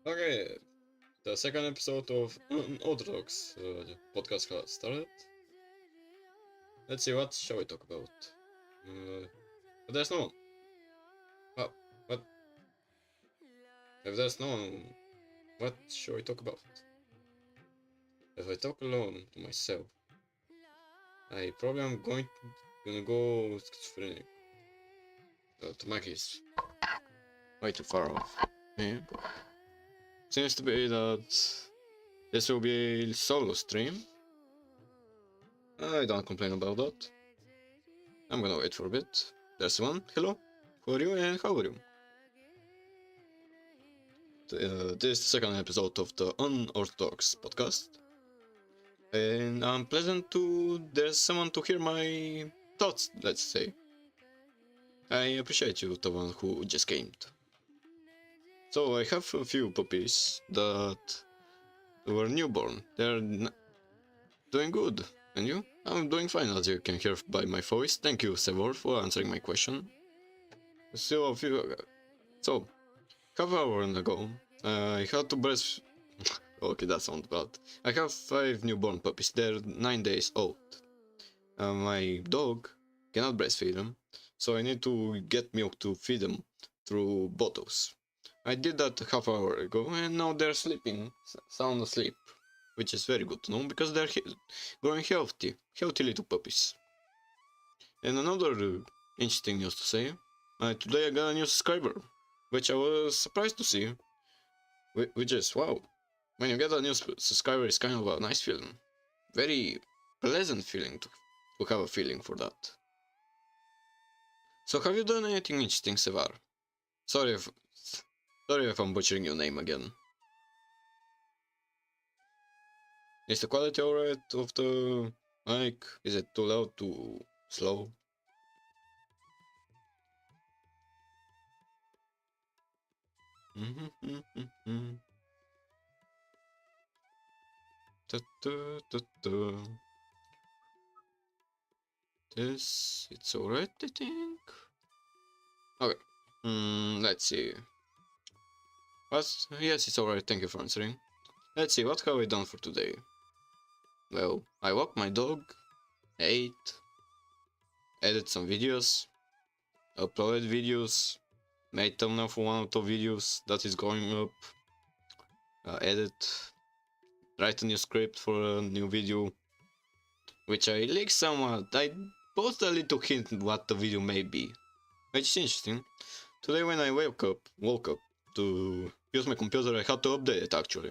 Okay, the second episode of Unorthodox podcast has started. Let's see, what shall we talk about? But there's no one. Oh, what? If there's no one, what shall we talk about? If I talk alone to myself, I probably am gonna go schizophrenic. The mic is way too far off. Yeah. Seems to be that this will be a solo stream. I don't complain about that. I'm gonna wait for a bit. There's one. Hello. Who are you and how are you? This is the second episode of the Unorthodox podcast. And I'm pleasant to there's someone to hear my thoughts, let's say. I appreciate you, the one who just came. So I have a few puppies that were newborn. They're doing good. And you? I'm doing fine, as you can hear by my voice. Thank you, Sevor, for answering my question. So half an hour ago, I had to breast. Okay, that sounds bad. I have 5 newborn puppies. They're 9 days old. My dog cannot breastfeed them, so I need to get milk to feed them through bottles. I did that half an hour ago, and now they're sleeping, sound asleep, which is very good to know because they're growing healthy little puppies. And another interesting news to say, today I got a new subscriber, which I was surprised to see, which is wow. When you get a new subscriber, it's kind of a nice feeling, very pleasant feeling to have a feeling for that. So have you done anything interesting, Sevar? Sorry if I'm butchering your name again. Is the quality alright of the mic? Is it too loud, too slow? This, it's alright, I think. Okay. Let's see. Yes, it's alright, thank you for answering. Let's see, what have I done for today? Well, I walked my dog, ate, edited some videos, uploaded videos, made thumbnail for one of the videos that is going up, edit, write a new script for a new video, which I leaked somewhat. I posted a little hint what the video may be, which is interesting. Today when I woke up to use my computer, I had to update it actually.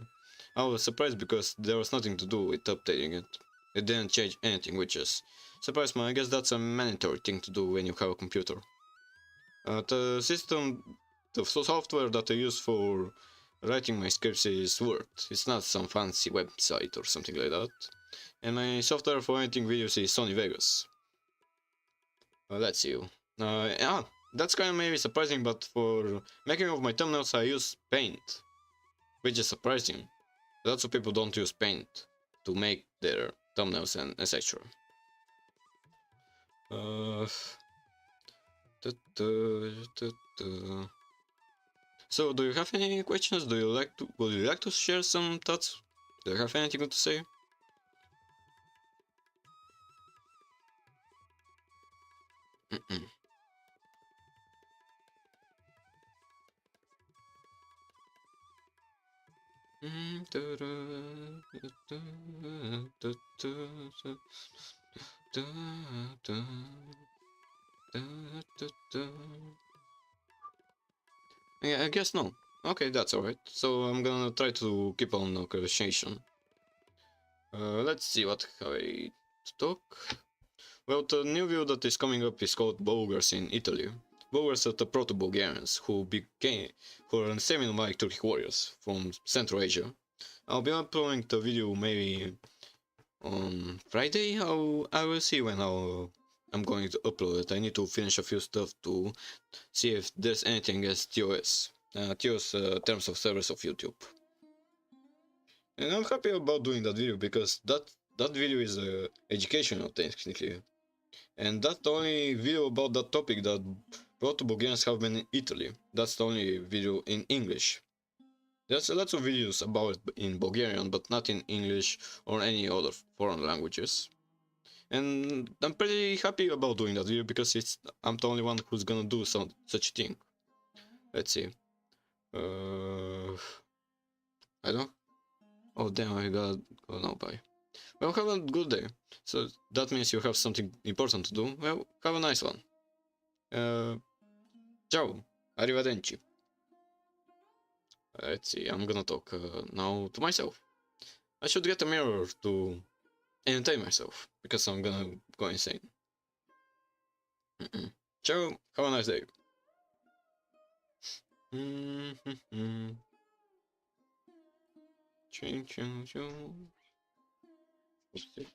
I was surprised because there was nothing to do with updating it. It didn't change anything, which is surprised me. I guess that's a mandatory thing to do when you have a computer. The software that I use for writing my scripts is Word. It's not some fancy website or something like that. And my software for editing videos is Sony Vegas. Let's see. That's kind of maybe surprising, but for making of my thumbnails I use Paint, which is surprising. Lots of people don't use Paint to make their thumbnails and etc. So, do you have any questions? Would you like to share some thoughts? Do you have anything to say? Yeah, I guess no. Okay, that's alright. So I'm gonna try to keep on the conversation. Let's see what I talk. Well, the new video that is coming up is called Bulgars in Italy. Bulgars are the proto-Bulgarians who are semi-nomadic Turkic warriors from Central Asia. I'll be uploading the video maybe on Friday. I will see when I'm going to upload it. I need to finish a few stuff to see if there's anything as TOS. TOS terms of service of YouTube. And I'm happy about doing that video because that video is educational technically. And that's the only video about that topic that proto-Bulgarians have been in Italy. That's the only video in English. There's lots of videos about it in Bulgarian, but not in English or any other foreign languages. And I'm pretty happy about doing that video because I'm the only one who's gonna do such a thing. Let's see. I don't. Oh damn! I gotta go now. Bye. Well, have a good day. So that means you have something important to do. Well, have a nice one. Ciao. Arrivederci. Let's see. I'm gonna talk now to myself. I should get a mirror to entertain myself because I'm gonna go insane. Ciao. Have a nice day. Ching, ching, ching. Oopsie.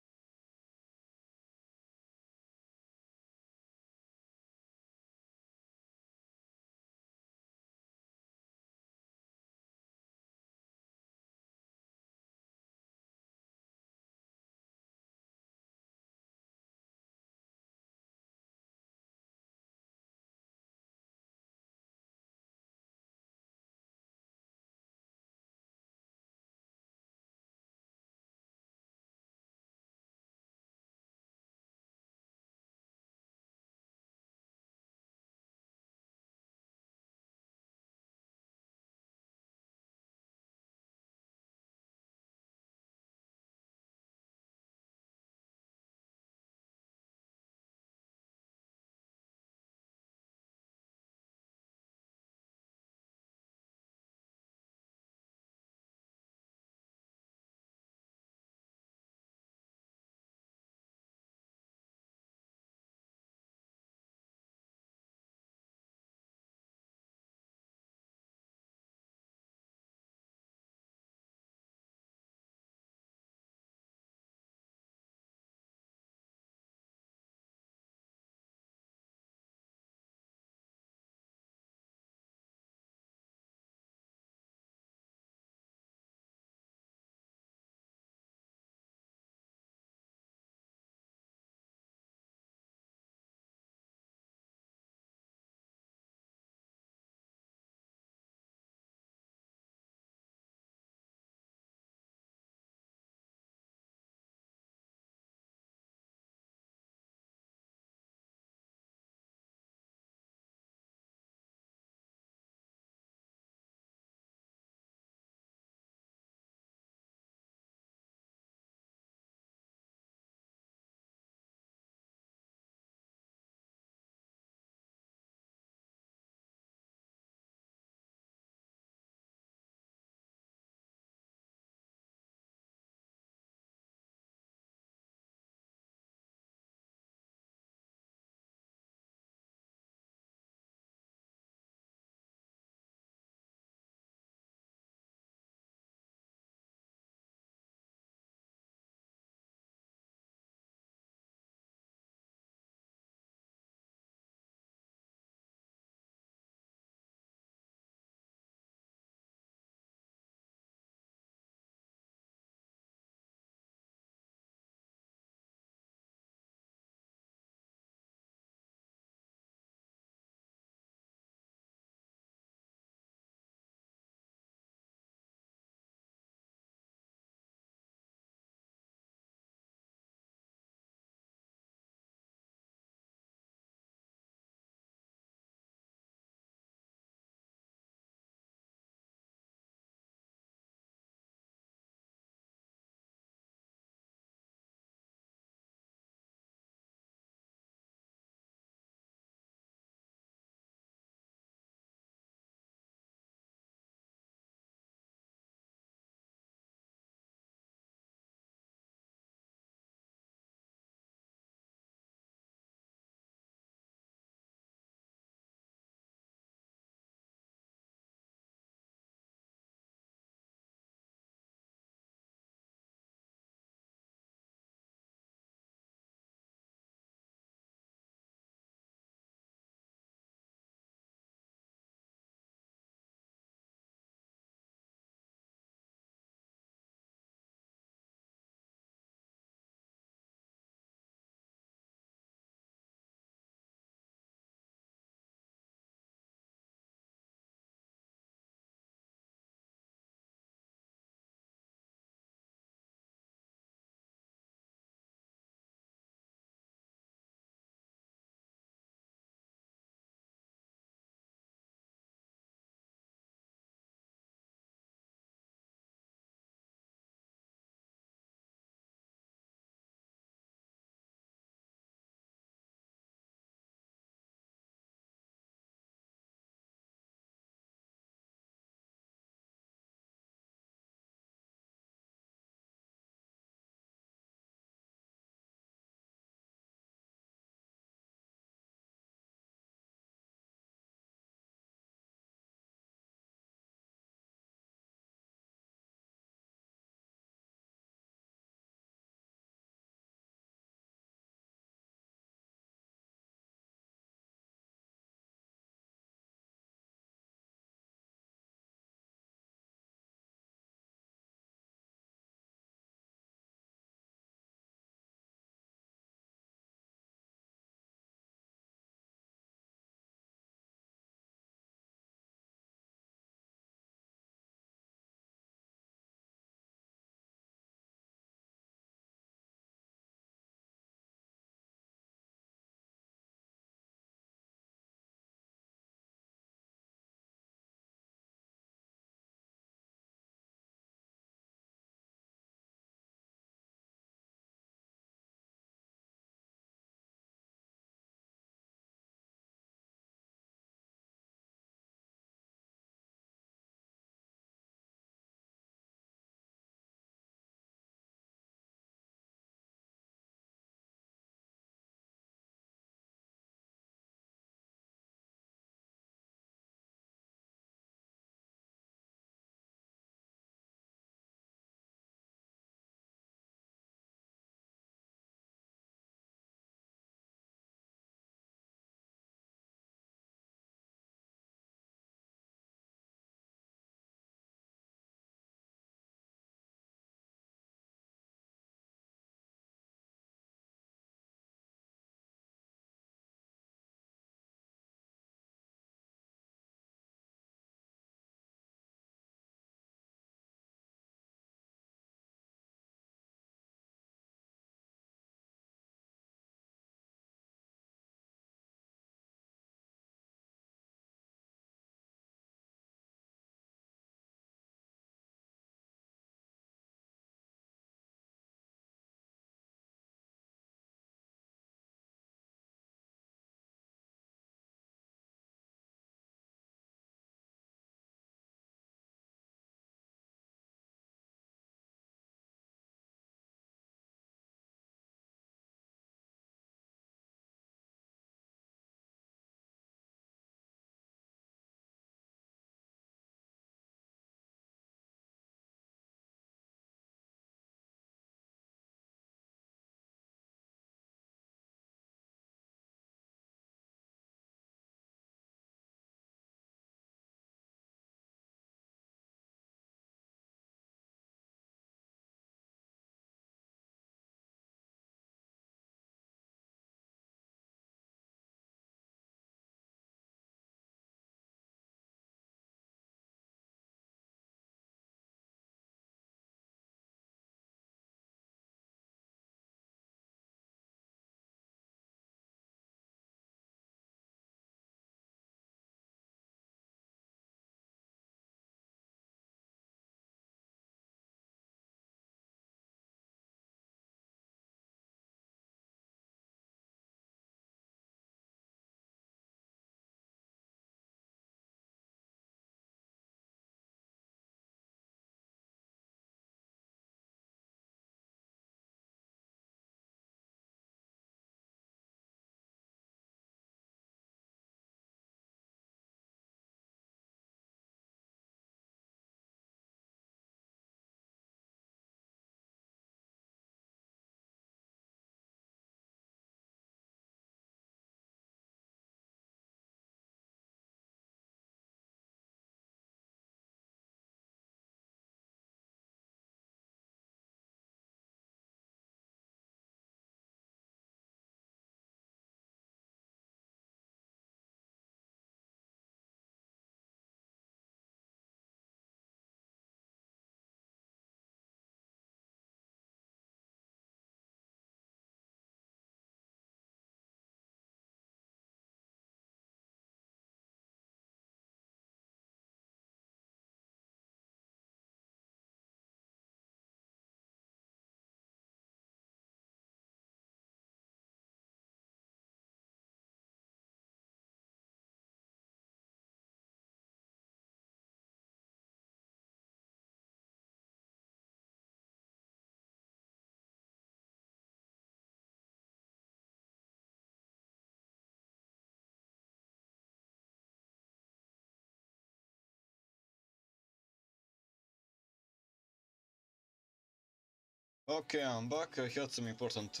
Okay, I'm back. I had some important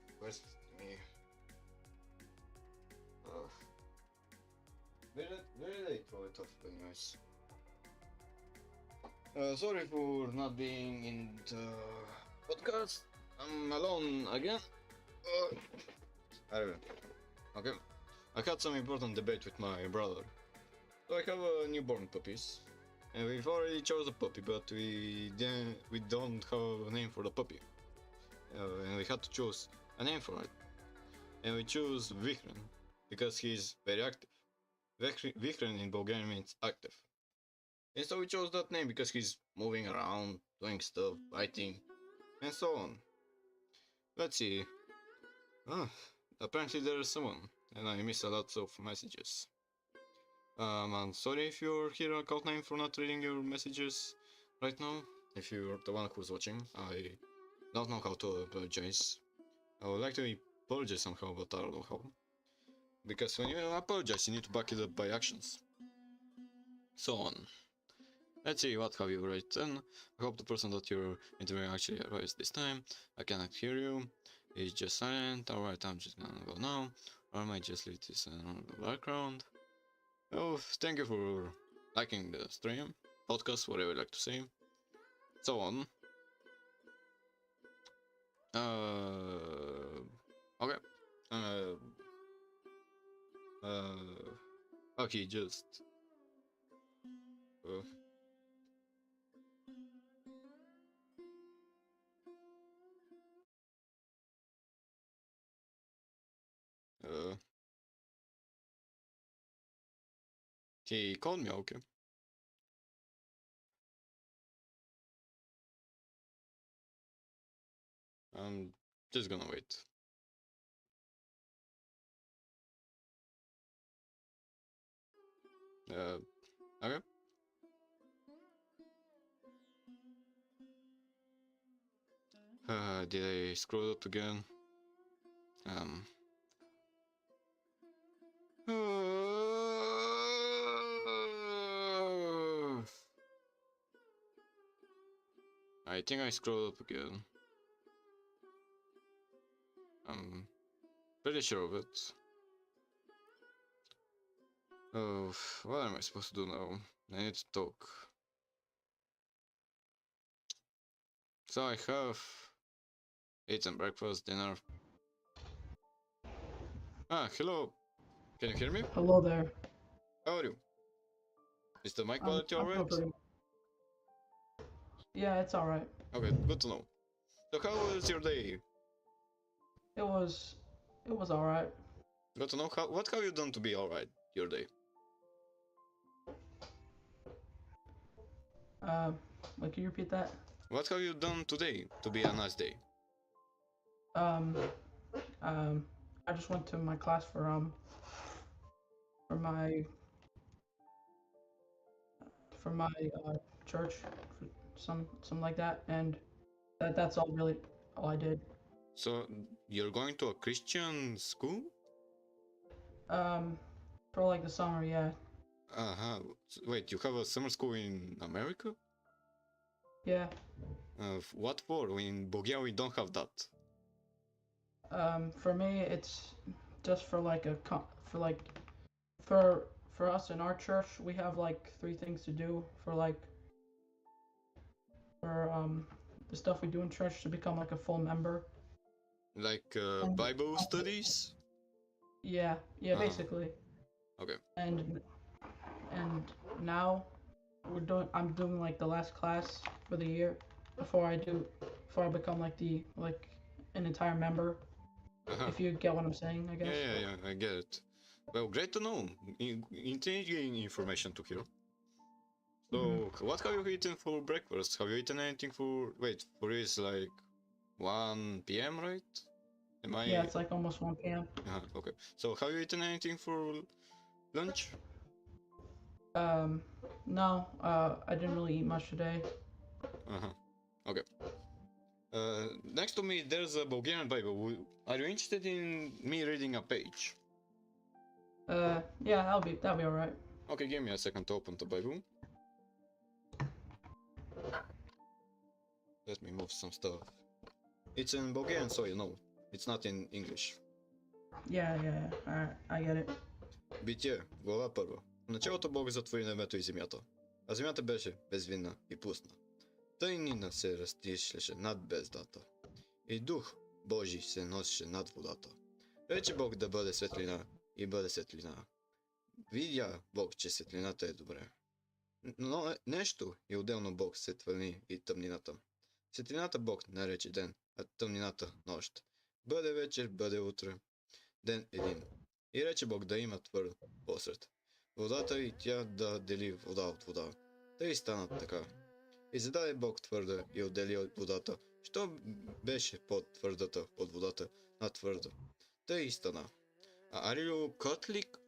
request to me. Very late for it off, anyways. Sorry for not being in the podcast. I'm alone again. Anyway, okay. I had some important debate with my brother. So I have newborn puppies, and we've already chose a puppy, but we don't have a name for the puppy, and we had to choose a name for it, and we choose Vikran because he's very active. Vikran in Bulgarian means active, and so we chose that name because he's moving around, doing stuff, fighting, and so on. Let's see. Ah, apparently there is someone, and I miss a lot of messages. I'm sorry if you're here on Cloud9 for not reading your messages right now. If you're the one who's watching, I don't know how to apologize. I would like to apologize somehow, but I don't know how. Because when you apologize, you need to back it up by actions. So on. Let's see, what have you written? I hope the person that you're interviewing actually arrives this time. I cannot hear you. It's just silent. Alright, I'm just gonna go now. Or I might just leave this on the background. Oh, thank you for liking the stream, podcast, whatever you like to say. So on. Okay. Okay, just. Uh, uh, he called me, okay. I'm just gonna wait. Okay. Did I scroll up again? Um. I think I scrolled up again. I'm pretty sure of it. Oh, what am I supposed to do now? I need to talk. So I have eaten breakfast, dinner. Ah, hello. Can you hear me? Hello there. How are you? Is the mic I'm quality I'm doing alright? pretty. Yeah, it's all right. Okay, good to know. So how was your day? It was it was all right. Good to know. What have you done to be alright your day? Uh, can you repeat that? What have you done today to be a nice day? Um, um, I just went to my class for my for my church, for some like that, and that's all really all I did. So you're going to a Christian school? Um, for like the summer, yeah, Uh-huh. Wait, you have a summer school in America? yeah. What for? In Bulgaria we don't have that. For me, it's just for like for like for us in our church, we have like three things to do for the stuff we do in church to become like a full member. Like And Bible studies? yeah, Uh-huh. basically. Okay. And now I'm doing like the last class for the year before I become like an entire member. Uh-huh. If you get what I'm saying, I guess. Yeah, I get it. Well, great to know. Intriguing information to hear. Hmm. So, what have you eaten for breakfast? Have you eaten anything for... Wait, for you it's like 1 p.m., right? Am Yeah, I... it's like almost 1 p.m. Okay. So, have you eaten anything for lunch? Um, no, I didn't really eat much today. Uh-huh. Okay. Next to me, there's a Bulgarian Bible. Are you interested in me reading a page? Yeah, that'll be all right. Okay, give me a second to open the Bible. Let me move some stuff. It's in Bulgarian, so you know. It's not in English. Yeah. Alright, I get it. Битие, глава първа. В началото Бог затвори небето и земята, а земята беше безвинна и пусна. Тъйнина се разтишеше над бездата, и дух Божий се носеше над водата. Рече Бог да бъде светлина, и бъде светлина. Видя Бог, че светлината е добре. Но нещо и отделно Бог светлини и тъмнината. Светлината Бог нарече ден, а тъмнината нощ. Бъде вечер, бъде утре, ден един. И рече Бог да има твърд посред водата и тя да дели вода от вода. Тъй стана така. И зададе Бог твърда и отдели от водата, що беше по-твърдата от водата на твърда. Тъй стана. Are you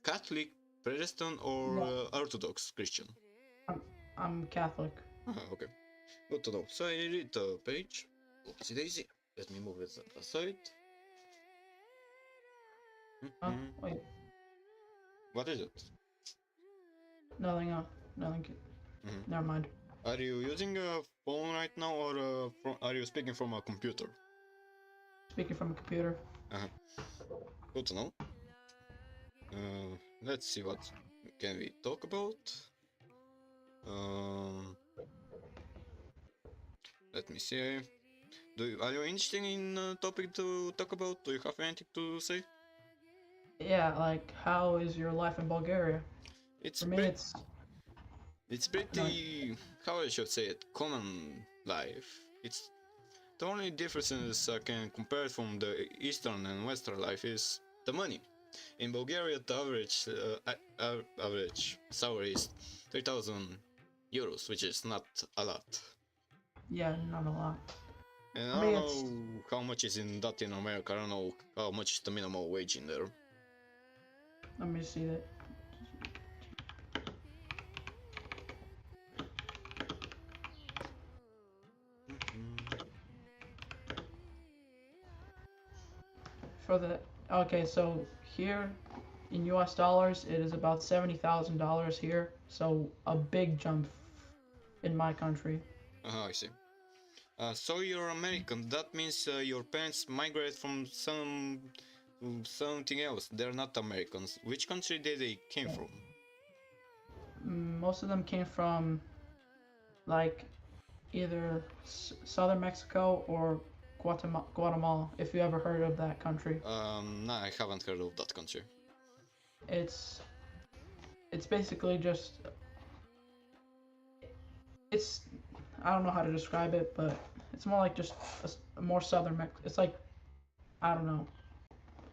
Catholic, Protestant or Orthodox Christian? I'm Catholic. Okay. Good to know. So I read the page. Oopsie daisy. Let me move it aside. Wait, What is it? nothing. Never mind. Are you using a phone right now, or are you speaking from a computer? Speaking from a computer. Good to know. Let's see what can we talk about. Let me see. Are you interested in a topic to talk about? Do you have anything to say? Yeah, like how is your life in Bulgaria? For me, it's pretty, how I should say it, common life. It's the only differences I can compare from the Eastern and Western life is the money. In Bulgaria, the average salary is 3,000 euros, which is not a lot. Yeah, not a lot. And I don't know how much is in that in America. I don't know how much is the minimum wage in there. Let me see that. For the okay, so here in US dollars, it is about $70,000 here. So a big jump in my country. I see. So you're American. That means your parents migrated from something else. They're not Americans. Which country did they came from? Most of them came from like either southern Mexico or Guatemala. If you ever heard of that country. No, I haven't heard of that country. It's basically just I don't know how to describe it, but it's more like just a more southern It's like, I don't know.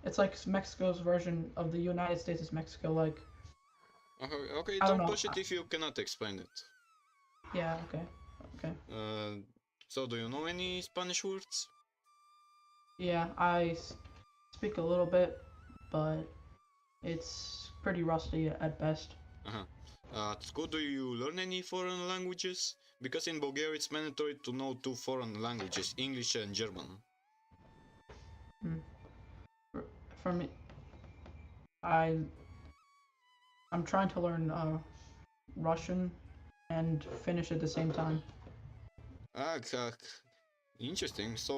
It's like Mexico's version of the United States is Mexico, like. Okay, don't push it if you cannot explain it. Yeah, okay. So do you know any Spanish words? Yeah, I speak a little bit, but it's pretty rusty at best. At school, do you learn any foreign languages? Because in Bulgaria it's mandatory to know 2 foreign languages, English and German. For me, I'm trying to learn Russian and Finnish at the same time. Interesting. So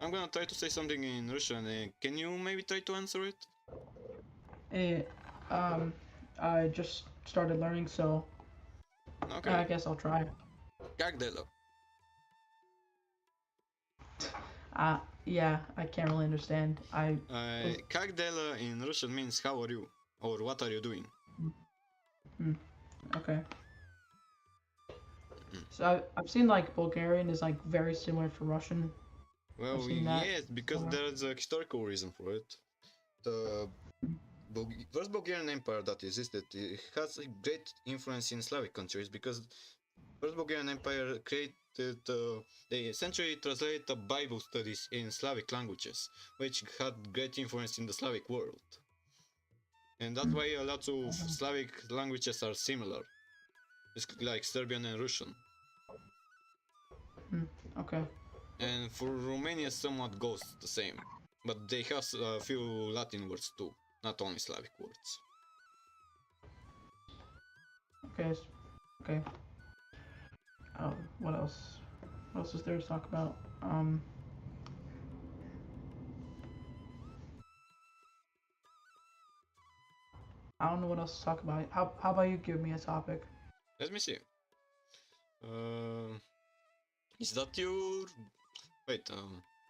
I'm gonna try to say something in Russian. Can you maybe try to answer it? I just started learning, so okay. I guess I'll try. Как дела? Yeah, I can't really understand. Как дела in Russian means how are you, or what are you doing? Okay. So I've seen like Bulgarian is like very similar to Russian. Well, yes, because there's a historical reason for it. The first Bulgarian Empire that existed, it has a great influence in Slavic countries, because first Bulgarian Empire created, they essentially translated the Bible studies in Slavic languages, which had great influence in the Slavic world. And that's why a lot of Slavic languages are similar. It's like Serbian and Russian. Okay. And for Romania somewhat goes the same, but they have a few Latin words too, not only Slavic words. Okay. Oh, what else What else is there to talk about? I don't know what else to talk about. How about you give me a topic? Let me see. Is that your... Wait,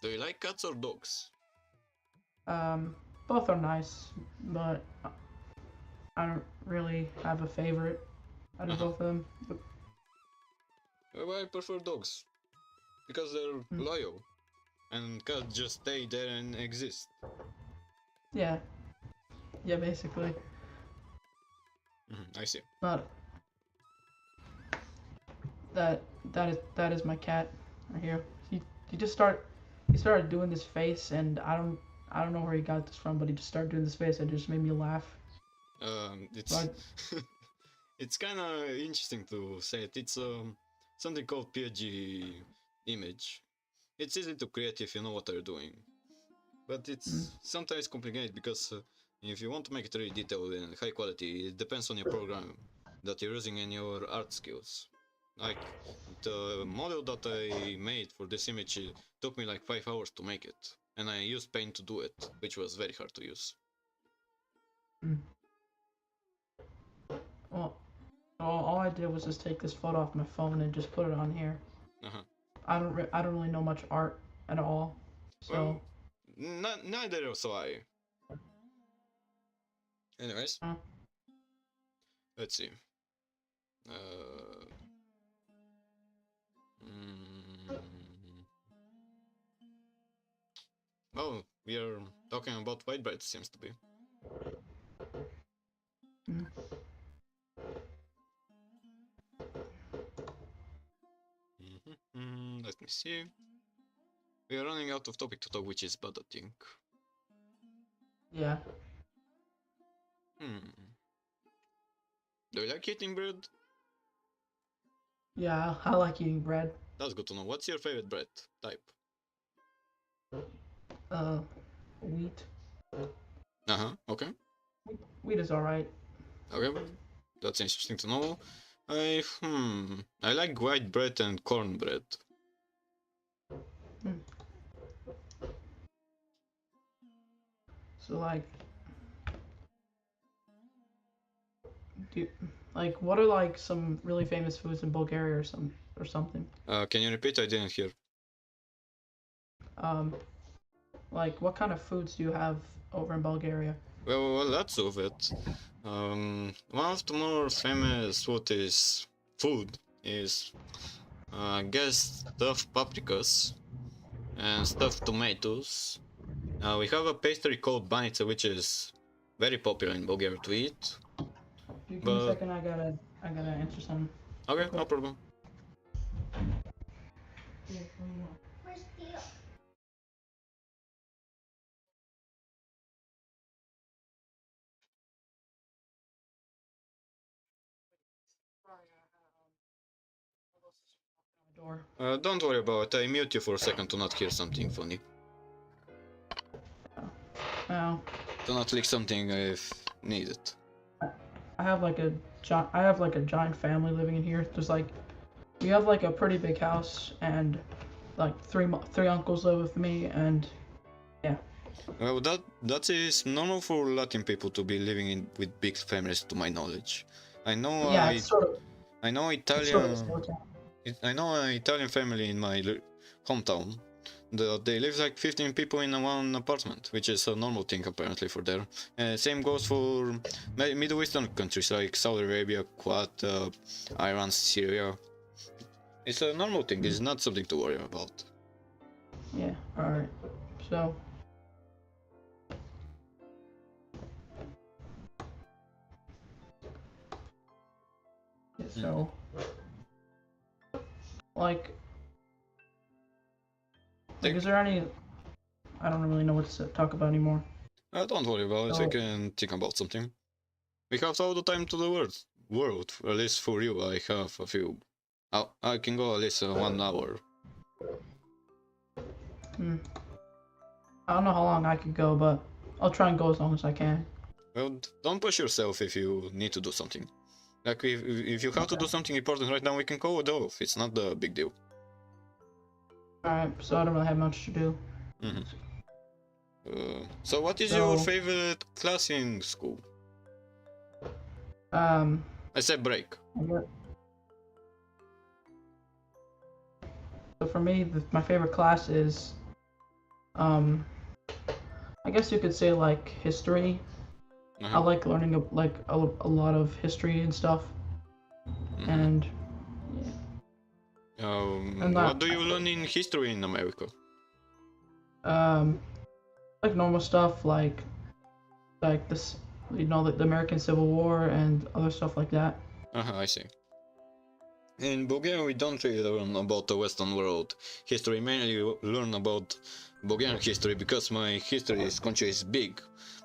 do you like cats or dogs? Both are nice, but I don't really have a favorite out of both of them. But, Well, I prefer dogs. Because they're loyal. And cats just stay there and exist. yeah, basically. I see. But that is my cat right here. He just started doing this face, and I don't know where he got this from, but he just started doing this face and it just made me laugh. It's But, it's kind of interesting to say it. It's something called PNG image. It's easy to create if you know what you're doing, but it's sometimes complicated because if you want to make it really detailed and high quality, it depends on your program that you're using and your art skills. Like the model that I made for this image took me like 5 hours to make it, and I used Paint to do it, which was very hard to use. well, all I did was just take this photo off my phone and just put it on here. I don't really know much art at all, so. Well, neither so I. Anyways, let's see. Oh, we are talking about white bread, seems to be. Let me see. We are running out of topic to talk, which is bad, I think. Yeah. Do you like eating bread? Yeah, I like eating bread. That's good to know. What's your favorite bread type? Wheat. Okay. Wheat is alright. Okay, well, that's interesting to know. I like white bread and cornbread. So what are like some really famous foods in Bulgaria or something? Can you repeat? I didn't hear. Like what kind of foods do you have over in Bulgaria? Well, lots of it. One of the more famous food is I guess stuffed paprikas and stuffed tomatoes. We have a pastry called banica, which is very popular in Bulgaria to eat. Give me a second, I gotta answer something. Okay, no problem. Where's Theo? Don't worry about it. I mute you for a second to not hear something funny. Well, To not leak something if needed. I have like a giant family living in here. We have like a pretty big house, and like three uncles live with me, and yeah. Well, that is normal for Latin people to be living with big families, to my knowledge. I know. Yeah, it's sort of. I know Italian. I know an Italian family in my hometown. They live like 15 people in one apartment, which is a normal thing apparently for there. Same goes for Middle Eastern countries like Saudi Arabia, Kuwait, Iran, Syria. It's a normal thing. It's not something to worry about. Yeah. All right. So. So. Like, is there any? I don't really know what to talk about anymore. Don't worry about it. We can think about something. We have all the time to the world. At least for you, I have a few. I can go at least 1 hour. I don't know how long I could go, but I'll try and go as long as I can. Well, don't push yourself if you need to do something. Like, if you have to do something important right now, we can call it off. It's not a big deal. Alright, so I don't really have much to do. Mhm. So what is So- your favorite class in school? I said break. So for me, my favorite class is, I guess you could say like history. I Uh-huh. like learning a lot of history and stuff. Mhm. And I'm not- What do you learn in history in America? like normal stuff like this, the American Civil War and other stuff like that. I see. In Bulgaria, we don't really learn about the Western world history. Mainly learn about Bulgarian history because my country is big.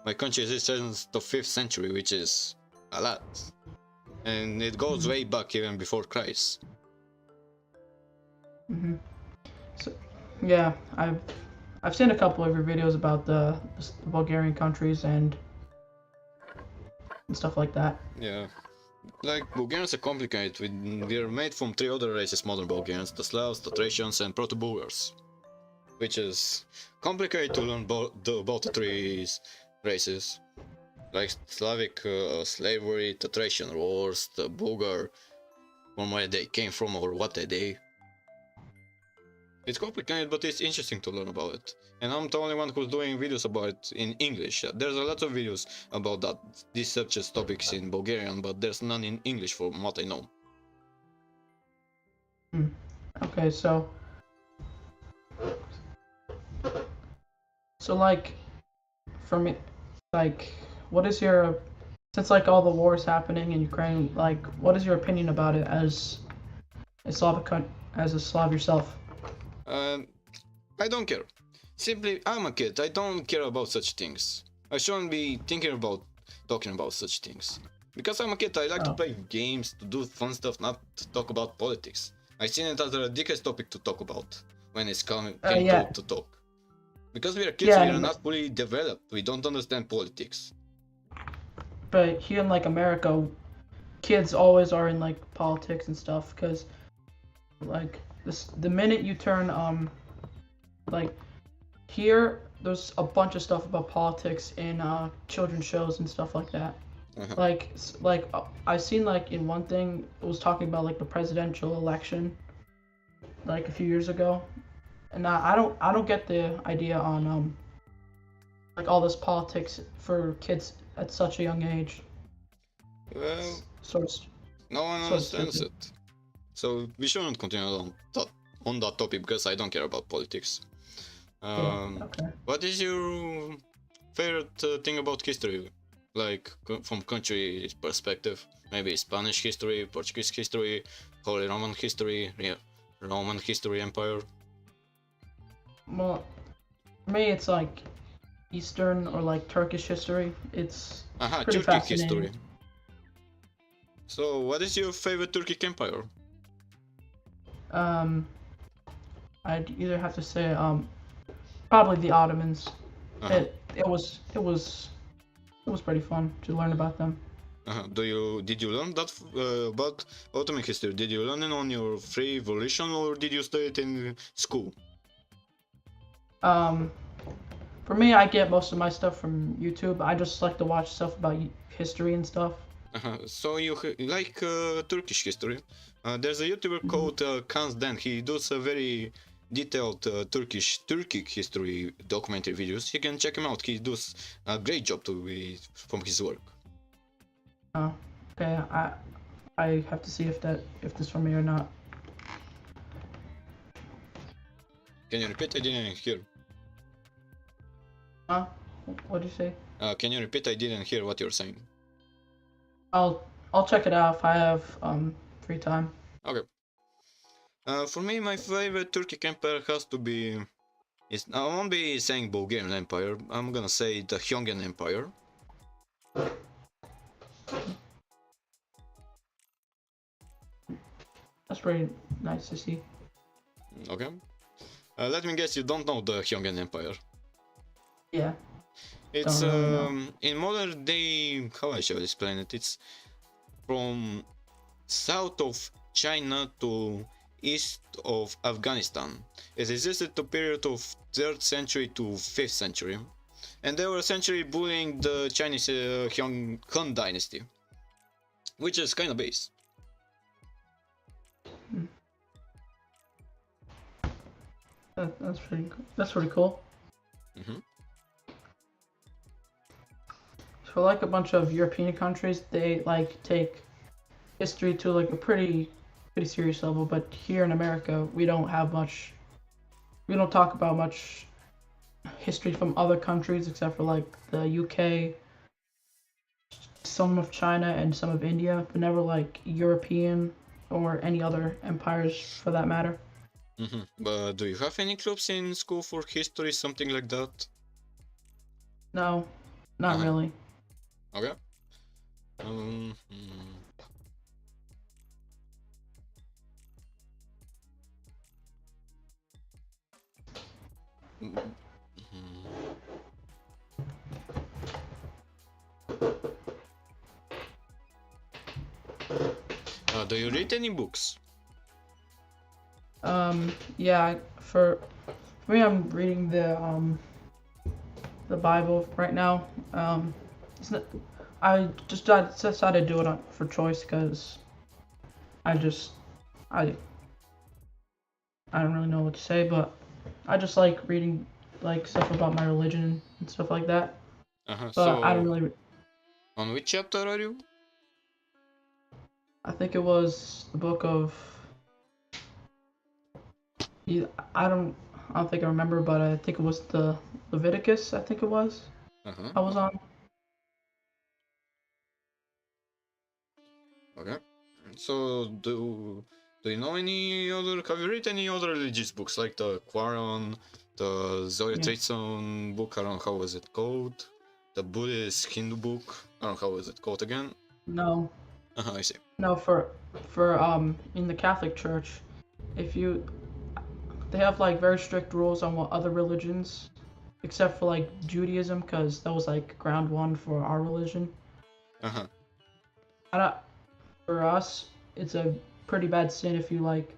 My country exists since the 5th century, which is a lot, and it goes way back even before Christ. Hmm. So yeah, I've seen a couple of your videos about the Bulgarian countries and stuff like that. Yeah. Like, Bulgarians are complicated. We're made from 3 other races, modern Bulgarians, the Slavs, the Thracians, and Proto-Bulgars. Which is complicated to learn about the 3 races. Like Slavic slavery, the Thracian wars, the Bulgar, from where they came from or what they did. It's complicated, but it's interesting to learn about it. And I'm the only one who's doing videos about it in English. There's a lot of videos about these subject topics in Bulgarian, but there's none in English from what I know. Okay, so like for me, like what is your, since like all the wars happening in Ukraine, like what is your opinion about it as as a Slav yourself? I don't care. Simply, I'm a kid. I don't care about such things. I shouldn't be thinking about talking about such things. Because I'm a kid, I like to play games, to do fun stuff, not to talk about politics. I see it as a ridiculous topic to talk about when it's came to talk. Because we are kids, we are not fully developed. We don't understand politics. But here in like America, kids always are in like politics and stuff because like the minute you turn like here there's a bunch of stuff about politics in children's shows and stuff like that. I seen like in one thing it was talking about like the presidential election like a few years ago, and I don't get the idea on like all this politics for kids at such a young age. Well, no one understands it. So we shouldn't continue on that topic because I don't care about politics. Okay. What is your favorite thing about history? Like from country perspective, maybe Spanish history, Portuguese history, Holy Roman history, Roman history empire. Well, for me it's like Eastern or like Turkish history. It's pretty Turkish fascinating. history. So what is your favorite Turkic empire? I'd either have to say probably the Ottomans. It was pretty fun to learn about them. Did you learn that about Ottoman history? Did you learn it on your free volition or did you study it in school? For me, I get most of my stuff from YouTube. I just like to watch stuff about history and stuff. So you like Turkish history? There's a YouTuber called Kanzden. He does a very detailed Turkic history documentary videos. You can check him out. He does a great job from his work. Oh, okay. I have to see if this for me or not. Can you repeat? I didn't hear. Huh? What did you say? Can you repeat? I didn't hear what you're saying. I'll check it out if I have free time. Okay. For me, my favorite Turkic empire has to be. I won't be saying Bulgarian Empire. I'm gonna say the Hyunggan Empire. That's pretty nice to see. Okay. Let me guess, you don't know the Hyunggan Empire. Yeah. It's in modern day. How I shall explain it? It's from south of China to east of Afghanistan. It existed the period of 3rd century to 5th century, and they were essentially bullying the Chinese Han dynasty, which is kind of base. That's pretty cool. That's pretty cool. Mm-hmm. So like a bunch of European countries, they like take history to like a pretty serious level, but here in America, we don't have much. We don't talk about much history from other countries except for like the UK, some of China, and some of India, but never like European or any other empires for that matter. Mm-hmm. But do you have any clubs in school for history, something like that? No, not really. Okay. Do you read any books? Yeah, for me, I'm reading the Bible right now. It's not, I just decided to do it for choice because I don't really know what to say, but I just like reading like stuff about my religion and stuff like that. But So I don't really. on which chapter are you? I think it was the book of. I don't think I remember, but I think it was the Leviticus. I think it was. I was on. Okay. So do you know any other? Have you read any other religious books like the Quran, the Zoroastrian book? I don't know how was it called. The Buddhist Hindu book. I don't know how was it called again. No. I see. No, for in the Catholic Church, if you they have like very strict rules on what other religions, except for like Judaism, because that was like ground one for our religion. I don't, for us, it's a pretty bad sin if you like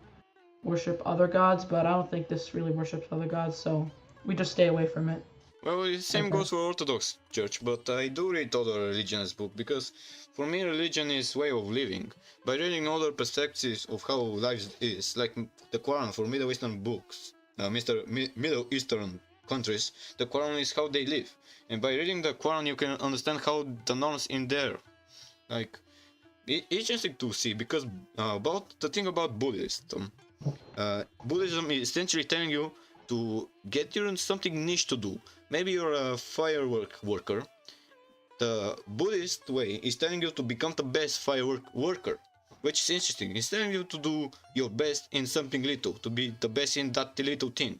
worship other gods, but I don't think this really worships other gods, so we just stay away from it. Well, the same goes for Orthodox Church, but I do read other religions book because for me religion is way of living. By reading other perspectives of how life is, like the Quran for Middle Eastern books, Middle Eastern countries, the Quran is how they live. And by reading the Quran you can understand how the norms in there. Like, it's interesting to see because about the thing about Buddhism. Buddhism is essentially telling you to get you something niche to do. Maybe you're a firework worker. The Buddhist way is telling you to become the best firework worker, which is interesting. It's telling you to do your best in something little, to be the best in that little thing.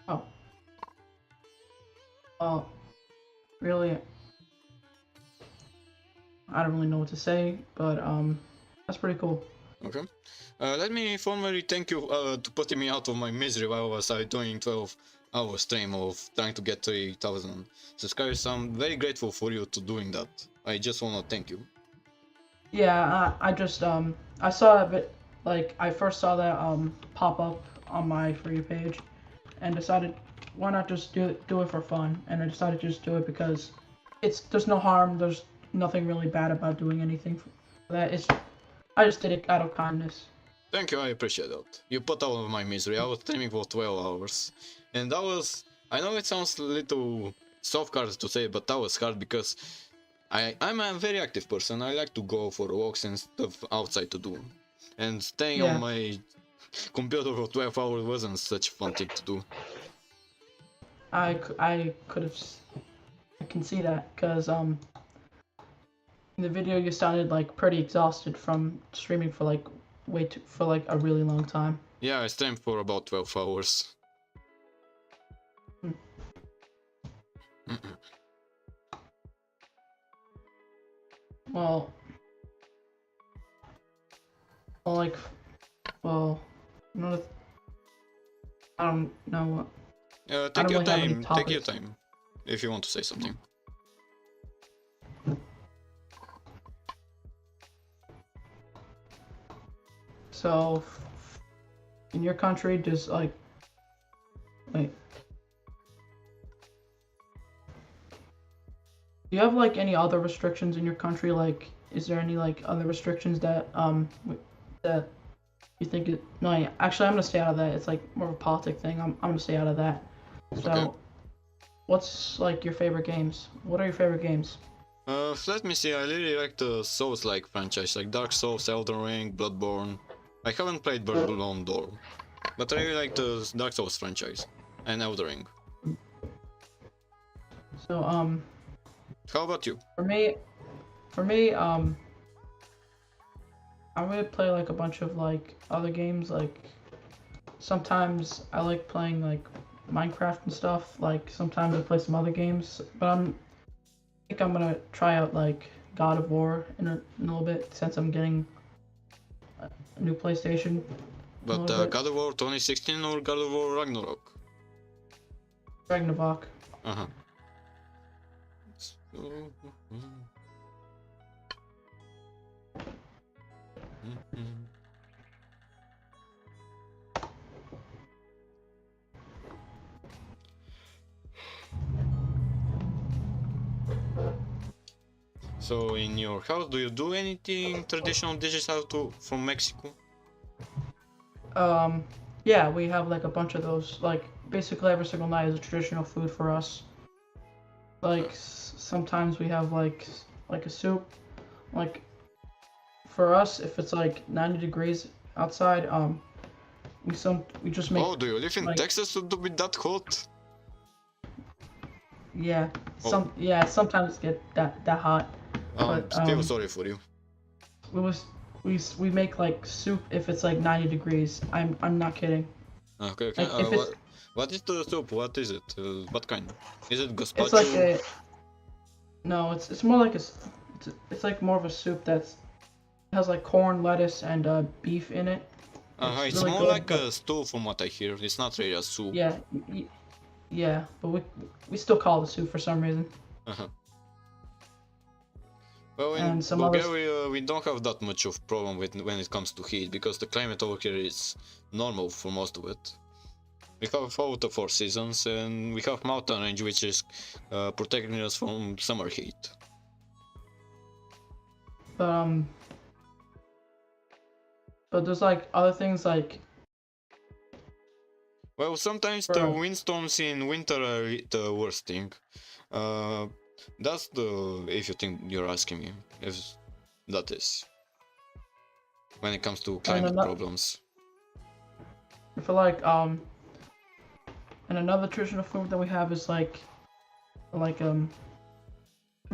Oh. Well, really, I don't really know what to say, but that's pretty cool. Okay. Let me formally thank you to putting me out of my misery while I was doing 12-hour stream of trying to get 3,000 subscribers. I'm very grateful for you to doing that. I just want to thank you. Yeah, I just I saw a bit, like I first saw that pop up on my For You page, and decided why not just do it for fun, and I decided to just do it because there's no harm, there's nothing really bad about doing anything for that. I just did it out of kindness. Thank you, I appreciate that. You put out of my misery. I was streaming for 12 hours. And that was... I know it sounds a little soft-card to say, but that was hard because I'm a very active person. I like to go for walks and stuff outside to do. And staying on my computer for 12 hours wasn't such a fun thing to do. I could have... I can see that, because in the video you sounded like pretty exhausted from streaming for like for like a really long time. Yeah, I streamed for about 12 hours. Well, like, well, no, I don't know what. Take your time. Take your time, if you want to say something. So, in your country, just like, wait. Do you have like any other restrictions in your country? Like, is there any like other restrictions that that you think it? No, yeah, actually, I'm gonna stay out of that. It's like more of a politic thing. I'm gonna stay out of that. So, Okay. what's like your favorite games? What are your favorite games? Let me see, I really like the Souls-like franchise, like Dark Souls, Elden Ring, Bloodborne. I haven't played Bloodborne though, but I really like the Dark Souls franchise and Elden Ring. So, How about you? for me, I would play like a bunch of like other games. Like sometimes I like playing like Minecraft and stuff. Like sometimes I play some other games, but I think I'm gonna try out like God of War in a little bit since I'm getting a new PlayStation. But little bit. God of War 2016 or God of War Ragnarok? Ragnarok. Uh-huh. So in your house, do you do anything traditional dishes out from Mexico? Yeah, we have like a bunch of those. Like basically every single night is a traditional food for us. Like sometimes we have like a soup. Like for us, if it's like 90 degrees outside, we just make Oh, do you live in like Texas to be that hot? yeah Oh. sometimes get that hot. But Still sorry for you. we make like soup if it's like 90 degrees. I'm not kidding. Okay, okay. Like if it's What is the soup? What is it? What kind? Is it it's like gazpacho? no, it's more like it's like more of a soup that's has like corn, lettuce, and beef in it. It's Really more good, like but a stew from what I hear. It's not really a soup. yeah, yeah, but we still call it a soup for some reason. Uh-huh. Well, in And some others. Bulgaria, we don't have that much of problem with when it comes to heat because the climate over here is normal for most of it. We have all the 4 seasons, and we have mountain range, which is protecting us from summer heat. But but there's like other things like Well, sometimes the for windstorms in winter are the worst thing. Uh, that's the if you think you're asking me, if that is when it comes to and climate another problems. for like and another traditional food that we have is like for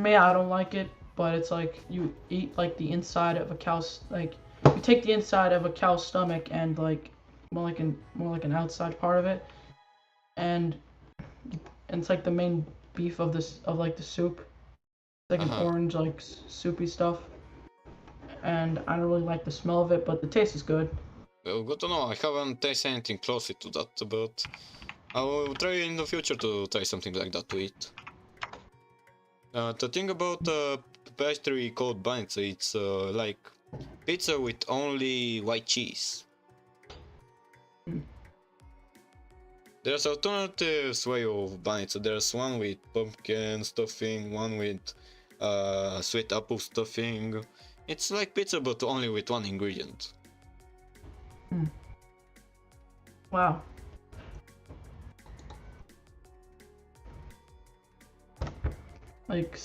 me I don't like it, but it's like you eat like the inside of a cow's like you take the inside of a cow's stomach and like more like an outside part of it, and it's like the main beef of this of like the soup. It's like an Uh-huh. orange like soupy stuff, and I don't really like the smell of it, but the taste is good. Well, good to know. I haven't tasted anything close to that, but I will try in the future to try something like that to eat. The thing about pastry called banitsa, it's like pizza with only white cheese. There's alternatives way of banitsa. There's one with pumpkin stuffing, one with sweet apple stuffing. It's like pizza but only with one ingredient. Wow. Like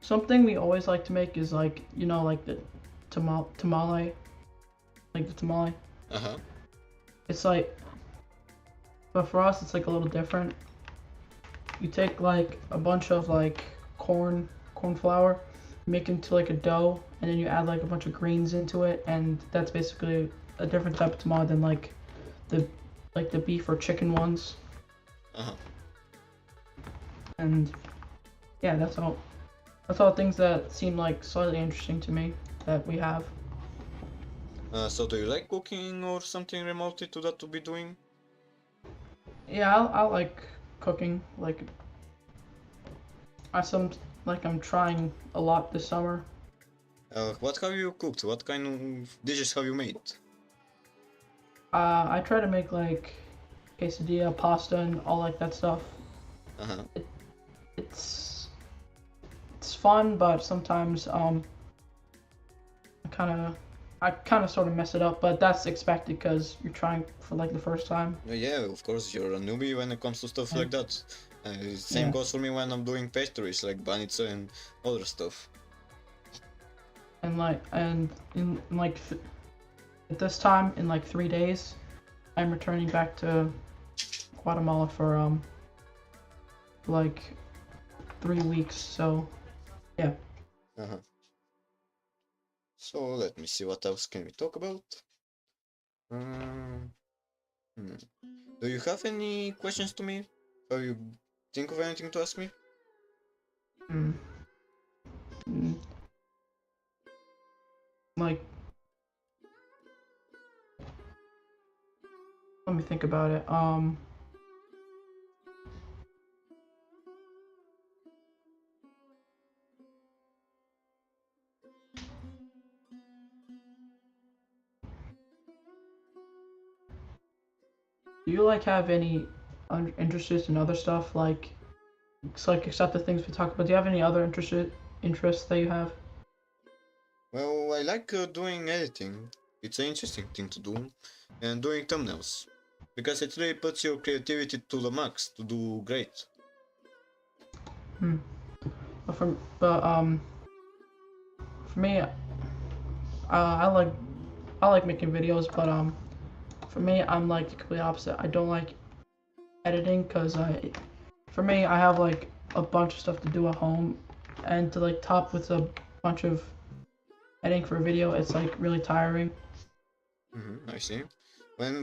something we always like to make is like like the tamale, like the tamale. Uh-huh. It's like, but for us it's like a little different. You take like a bunch of like corn flour, make into like a dough, and then you add like a bunch of greens into it, and that's basically a different type of tamale than like the beef or chicken ones. Uh-huh. And yeah, that's all things that seem like slightly interesting to me that we have. So do you like cooking or something remotely to that to be doing? Yeah, I like cooking. Like I'm trying a lot this summer. What have you cooked? What kind of dishes have you made? I try to make like quesadilla, pasta, and all like that stuff. Uh-huh. It's it's fun, but sometimes I kind of sort of mess it up, but that's expected because you're trying for like the first time. Yeah, of course, you're a newbie when it comes to stuff Yeah. like that. Same Yeah. goes for me when I'm doing pastries like banitsa and other stuff. And in like at this time in like 3 days, I'm returning back to Guatemala for like 3 weeks. So yeah. Uh-huh. So let me see, what else can we talk about? Um, hmm. Do you have any questions to me? Have you think of anything to ask me? Mm. Mm. Like, let me think about it. Do you like have any interests in other stuff like it's like except the things we talked about? Do you have any other interests that you have? Well, I like doing editing. It's an interesting thing to do, and doing thumbnails, because it really puts your creativity to the max to do great. Hmm. But for me, I like making videos, but for me, I'm like the complete opposite. I don't like editing because for me, I have like a bunch of stuff to do at home, and to like top with a bunch of editing for a video, it's like really tiring. I see. When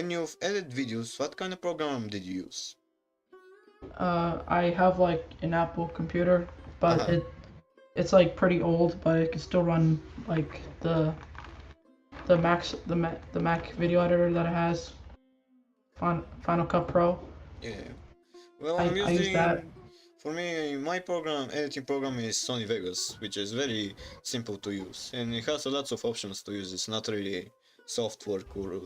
you've edited videos, what kind of program did you use? I have like an Apple computer, but Uh-huh. it's like pretty old, but it can still run like the Mac video editor that it has, Final Cut Pro. Yeah. Well, I use that. for me, my editing program is Sony Vegas, which is very simple to use, and it has lots of options to use. It's not really soft work or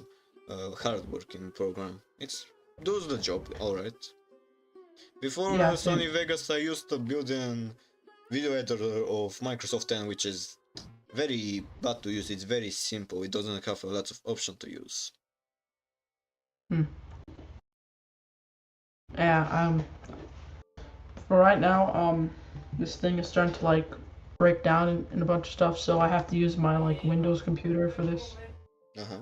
hard working program. It's does the job, alright. Before Yeah, same. Sony Vegas, I used to build an video editor of Microsoft 10, which is very bad to use. It's very simple. It doesn't have a lot of option to use. Hmm. Yeah. For right now, this thing is starting to like break down in a bunch of stuff, so I have to use my like Windows computer for this. Uh-huh.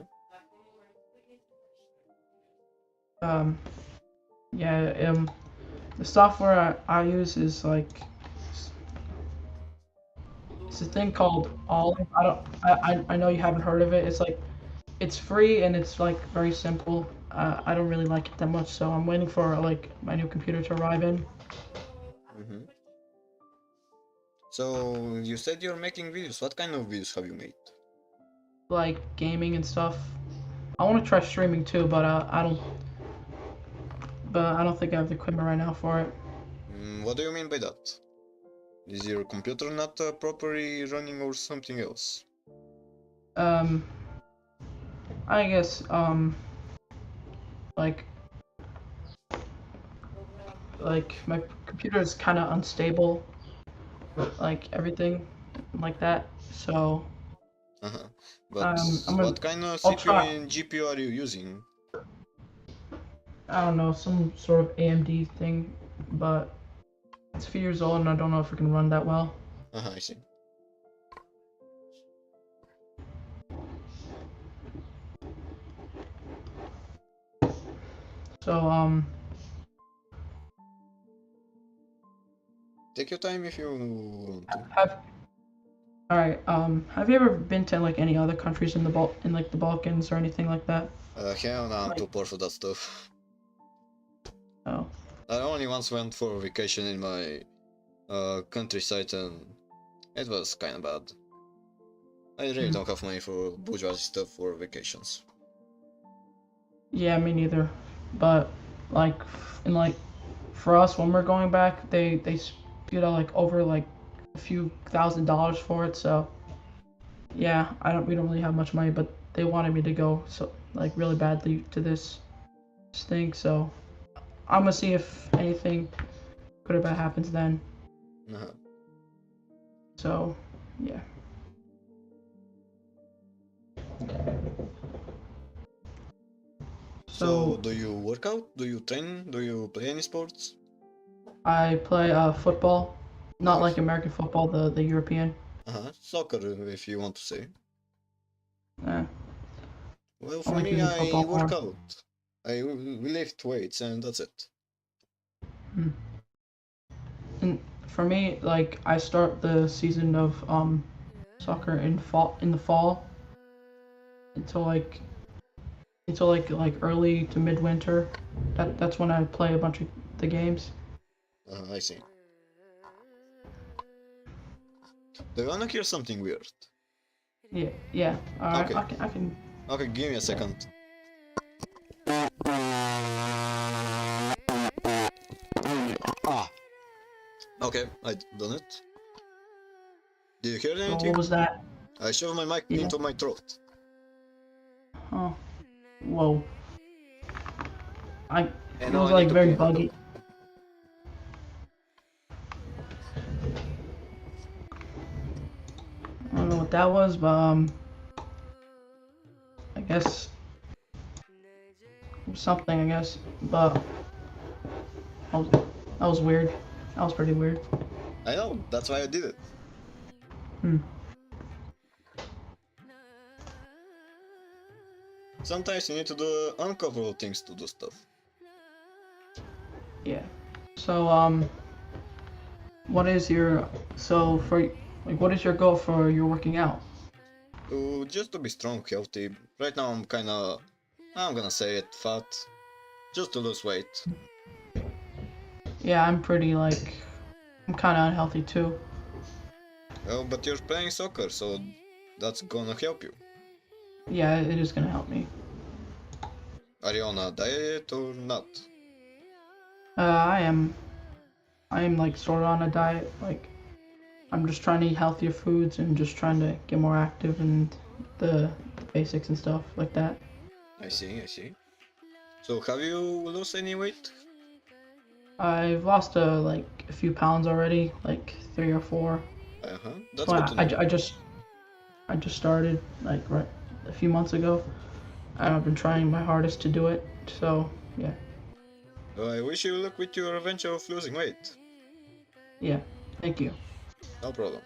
Um, yeah. The software I use is like it's a thing called Olive. I know you haven't heard of it. It's like it's free and it's like very simple. I don't really like it that much, so I'm waiting for like my new computer to arrive in. Mm-hmm. So you said you're making videos. What kind of videos have you made? Like gaming and stuff. I want to try streaming too, but I don't think I have the equipment right now for it. What do you mean by that? Is your computer not properly running or something else? Um, I guess like my computer is kind of unstable, like everything like that. So Uh-huh. But I'm gonna what kind of I'll CPU try. and GPU are you using? I don't know, some sort of AMD thing, but it's a few years old and I don't know if it can run that well. Uh-huh, I see. So Take your time if you want to. have all right. Have you ever been to like any other countries in the Balkans or anything like that? Hell no, I'm Like too poor for that stuff. oh I only once went for a vacation in my countryside and it was kinda bad. I really hmm. don't have money for bourgeoisie stuff for vacations. Yeah, me neither. But like in like for us when we're going back, they speed out like over like a few $1,000s for it. So yeah, we don't really have much money, but they wanted me to go so like really badly to this thing. So I'm gonna see if anything good or bad happens then. Uh-huh. So yeah. So do you work out? Do you train? Do you play any sports? I play football, not Nice. like American football, the European. Soccer, if you want to say. Uh, Well, I for like me, using I football work more. out. We lift weights and that's it. Hmm. And for me, like I start the season of soccer in the fall until like early to midwinter. That's when I play a bunch of the games. I see. Do you wanna hear something weird? Yeah, yeah. All right, Okay. I can. Okay, give me a second. Ah. Okay, I done it. Did you hear So anything? what was that? I shoved my mic Yeah. into my throat. Oh, whoa. And It now was I need like to very clean it up. buggy. I don't know what that was, but I guess something. I guess, but that was weird. That was pretty weird. I know, that's why I did it. Hmm. Sometimes you need to do uncomfortable things to do stuff. Yeah. So what is your what is your goal for your working out? Just to be strong, healthy. Right now I'm gonna say it, fat. Just to lose weight. Yeah, I'm kind of unhealthy too. Well, but you're playing soccer, so that's gonna help you. Yeah, it is gonna help me. Are you on a diet or not? I am like sort of on a diet. Like I'm just trying to eat healthier foods and just trying to get more active and the basics and stuff like that. I see. So have you lost any weight? I've lost like a few pounds already, like 3 or 4. That's So good to know. I just started like right a few months ago. And I've been trying my hardest to do it. So yeah, I wish you luck with your adventure of losing weight. yeah. Thank you. No problem.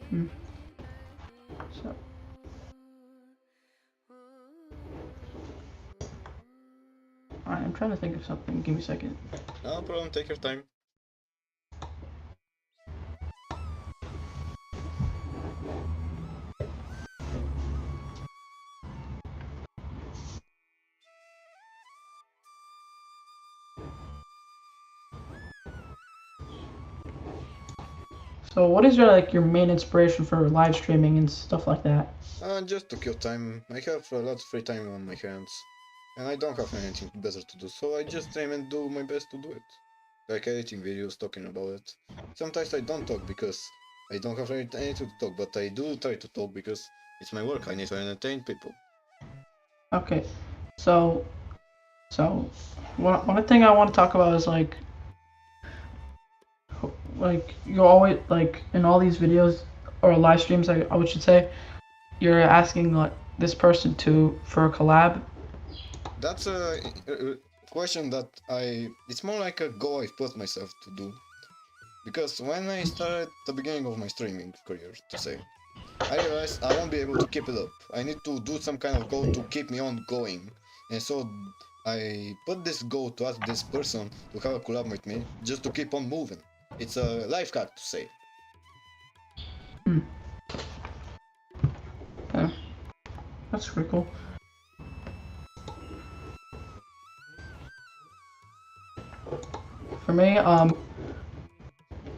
Hmm. So. Alright, I'm trying to think of something. Give me a second. No problem, take your time. So what is your main inspiration for live streaming and stuff like that? Just to kill time. I have a lot of free time on my hands. And I don't have anything better to do, so I just stream and do my best to do it. Like editing videos, talking about it. Sometimes I don't talk because I don't have anything to talk, but I do try to talk because it's my work, I need to entertain people. Okay. So one thing I want to talk about is like you're always like in all these videos or live streams I should say, you're asking like this person for a collab. That's a question that it's more like a goal I've put myself to do. Because when I started the beginning of my streaming career, to say, I realized I won't be able to keep it up. I need to do some kind of goal to keep me on going. And so I put this goal to ask this person to have a collab with me, just to keep on moving. It's a life hack, to say. Hmm. Yeah. That's pretty cool. For me,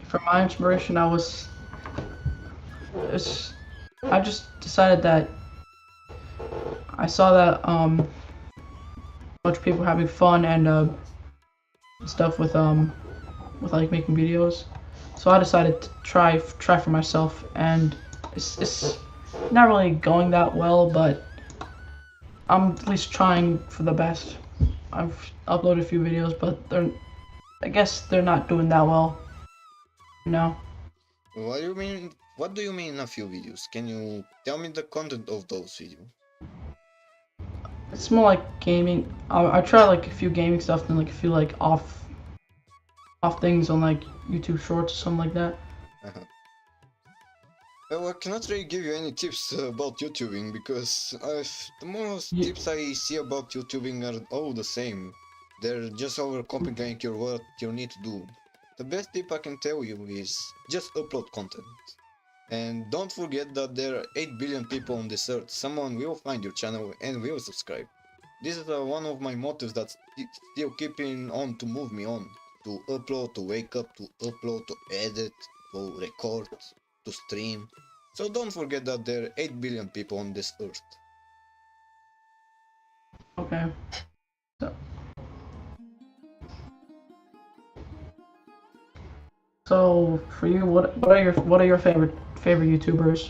for my inspiration, I just decided that I saw that a bunch of people having fun and stuff with like making videos, So I decided to try for myself, and it's not really going that well, but I'm at least trying for the best. I've uploaded a few videos, but I guess they're not doing that well. You know? What do you mean? What do you mean a few videos? Can you tell me the content of those videos? It's more like gaming. I try like a few gaming stuff and like a few like off things on like YouTube Shorts or something like that. Uh-huh. Well, I cannot really give you any tips about YouTubing because the most tips I see about YouTubing are all the same. They're just overcomplicating what you need to do. The best tip I can tell you is just upload content. And don't forget that there are 8 billion people on this earth. Someone will find your channel and will subscribe. This is one of my motives that's still keeping on to move me on. To upload, to wake up, to upload, to edit, to record, to stream. So don't forget that there are 8 billion people on this earth. Okay. So for you, what are your favorite YouTubers?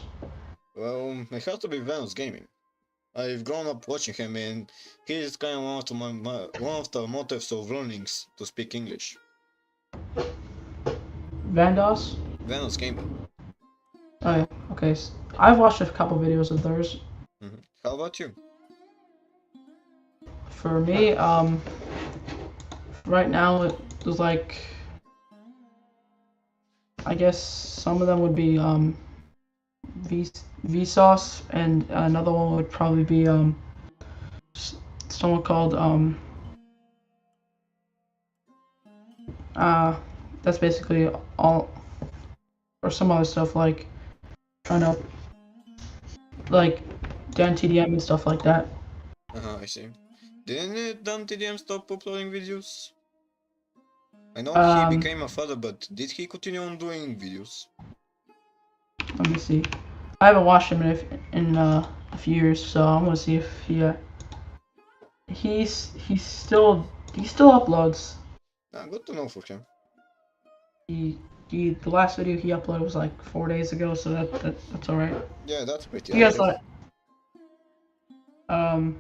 Well, it has to be Venus Gaming. I've grown up watching him and he is kind of one of the motives of learning to speak English. Vandos? Venus Gaming. Oh yeah. Okay. I've watched a couple videos of theirs. How about you? For me, right now it was like, I guess some of them would be Vsauce, and another one would probably be someone called that's basically all, or some other stuff like trying to like Dan TDM and stuff like that. I see. Didn't Dan TDM stop uploading videos? I know he became a father, but did he continue on doing videos? Let me see. I haven't watched him in a few years, so I'm gonna see if he still uploads. Good to know for him. The last video he uploaded was like 4 days ago, so that's all right. Yeah, that's pretty. He has like I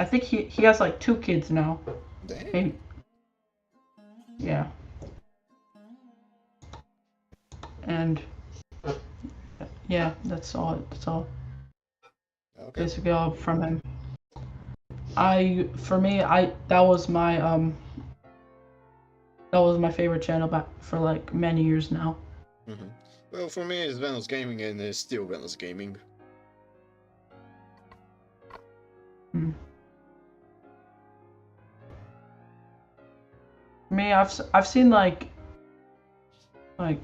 think he has like 2 kids now. Damn. Yeah. And yeah, that's all. Okay. Basically all from him. That was my favorite channel back for like many years now. Well, for me it's Venus Gaming and it's still Venus Gaming. For me, I've seen like I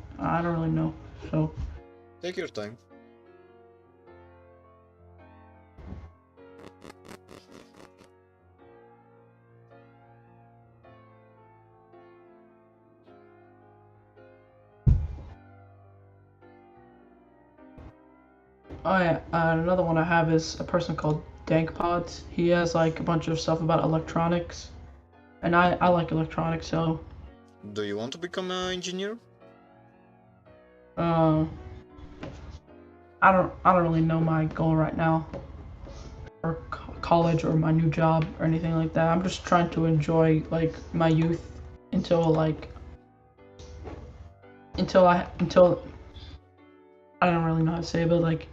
don't really know. So take your time. oh yeah, another one I have is a person called DankPods. He has like a bunch of stuff about electronics, and I like electronics, so. Do you want to become an engineer? I don't really know my goal right now, or college, or my new job, or anything like that. I'm just trying to enjoy like my youth until I don't really know how to say it, but like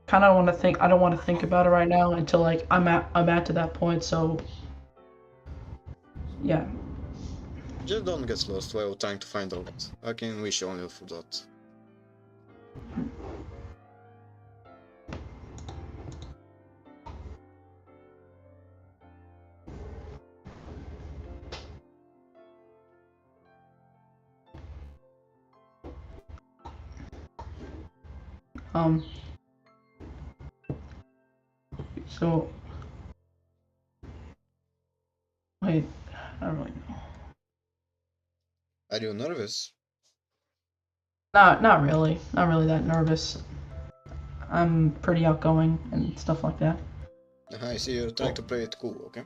kind of want to think. I don't want to think about it right now until like I'm at to that point. So yeah. Just don't get lost while trying to find out. I can wish you only for that. So wait, I don't really know. Are you nervous? Not really. Not really that nervous. I'm pretty outgoing and stuff like that. I see you're trying to play it cool, okay?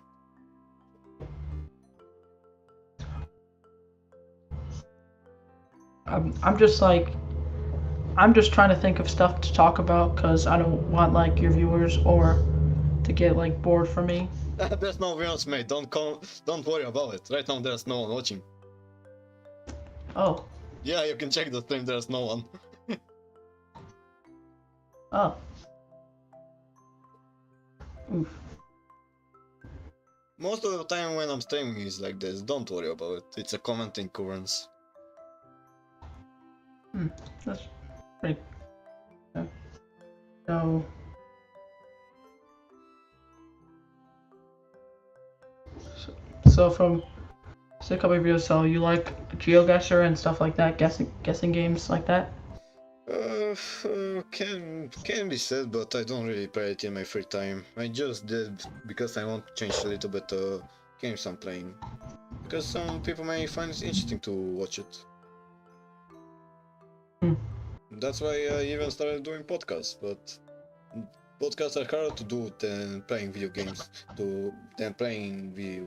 I'm just like, I'm just trying to think of stuff to talk about because I don't want like your viewers or to get like bored from me. There's no viewers, mate. Don't worry about it. Right now, there's no one watching. Oh, Yeah, you can check the stream. There's no one. oh. Oof. Most of the time when I'm streaming is like this. Don't worry about it. It's a common occurrence. That's pretty. Yeah. So. So from a couple of videos, so you like GeoGuessr and stuff like that, guessing games like that? Can be said, but I don't really play it in my free time. I just did because I want to change a little bit games I'm playing. Because some people may find it interesting to watch it. That's why I even started doing podcasts, but podcasts are harder to do than playing video games, than playing video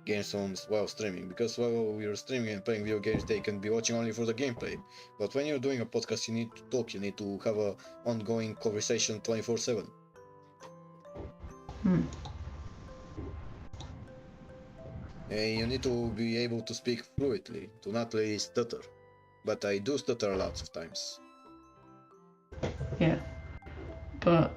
games while streaming, because while you're streaming and playing video games they can be watching only for the gameplay, but when you're doing a podcast you need to talk, you need to have a ongoing conversation 24/7. And you need to be able to speak fluidly, to not really stutter, but I do stutter lots of times. Yeah, but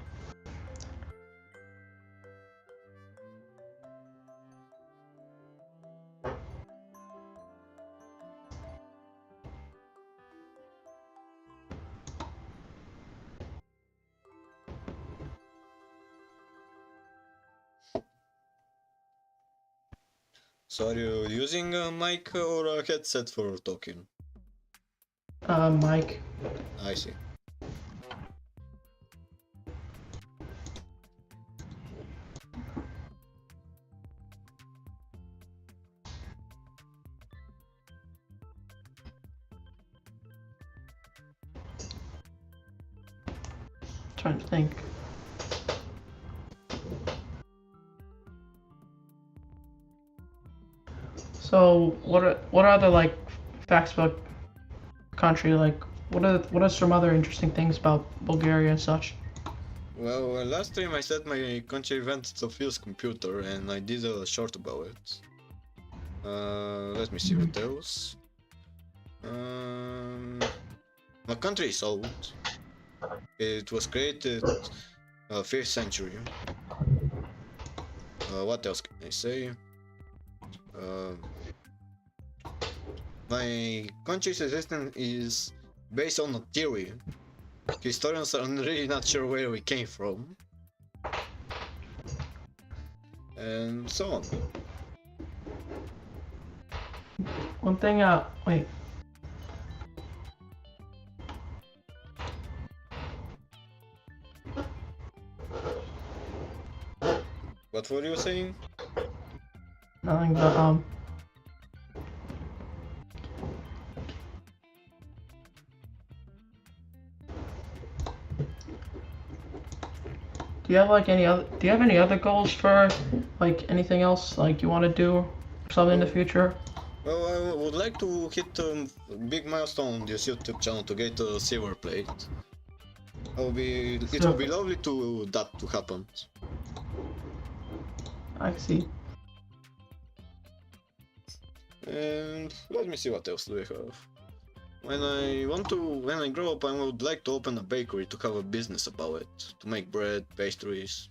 So are you using a mic or a headset for talking? Mike. I see. Trying to think. So what are other like facts about country? Like what are some other interesting things about Bulgaria and such? Well, last time I said my country went to Phil's computer and I did a short about it. Let me see what else. My country is old. It was created 5th century. What else can I say? My country's existence is based on a theory. Historians are really not sure where we came from. And so on. One thing, wait. What were you saying? Nothing but, do you have any other goals for, like, anything else, like, you want to do something in the future? Well, I would like to hit a big milestone on this YouTube channel to get a silver plate. It will be lovely to that to happen. I see. And let me see what else do we have. When I grow up, I would like to open a bakery to have a business about it, to make bread, pastries.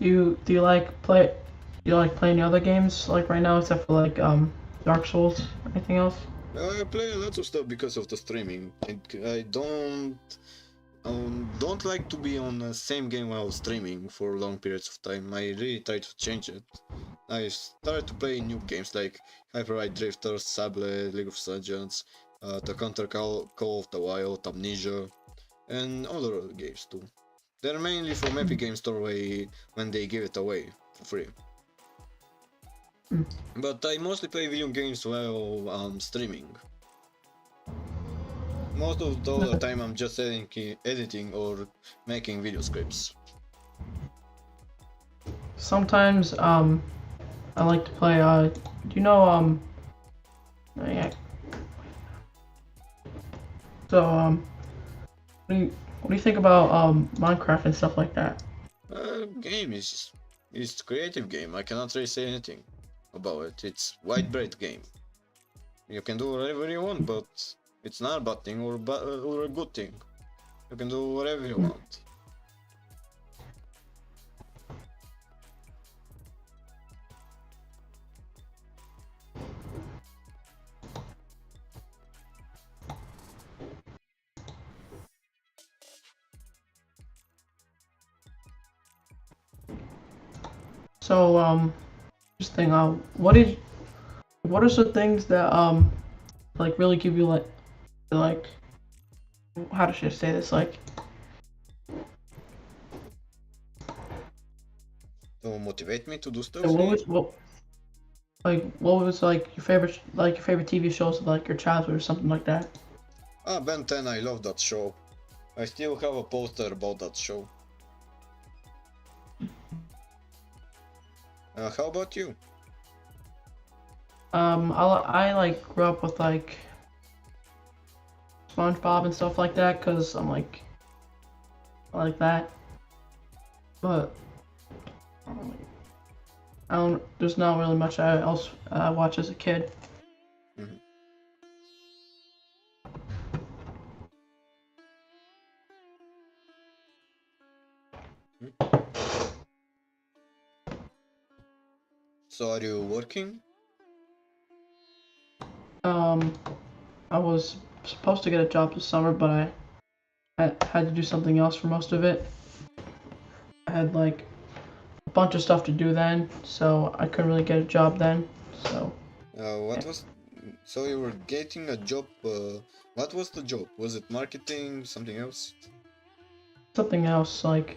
Do you like playing other games like right now except for like Dark Souls or anything else? Well, I play a lot of stuff because of the streaming. I don't like to be on the same game while streaming for long periods of time. I really try to change it. I started to play new games like Hyper Drifters, Sable, League of Legends, the Counter Call of the Wild, Amnesia, and other games too. They're mainly from Epic Games Store when they give it away for free. But I mostly play video games while streaming. Most of the other time I'm just editing or making video scripts. Sometimes I like to play do you know yeah. So what do you think about Minecraft and stuff like that? Game is creative game. I cannot really say anything about it. It's widespread game. You can do whatever you want, but it's not a bad thing or a good thing. You can do whatever you want. So just think what are some things that like really give you like how should I say this, like To motivate me to do stuff. what was like your favorite TV shows of like your childhood or something like that? Ben 10, I love that show. I still have a poster about that show. How about you? I like grew up with like SpongeBob and stuff like that because I'm like I like that, but I don't. There's not really much else I watch as a kid. Mhm. So are you working? I was supposed to get a job this summer, but I had to do something else for most of it. I had like a bunch of stuff to do then, so I couldn't really get a job then. So What was... So you were getting a job, what was the job? Was it marketing, something else? something else, like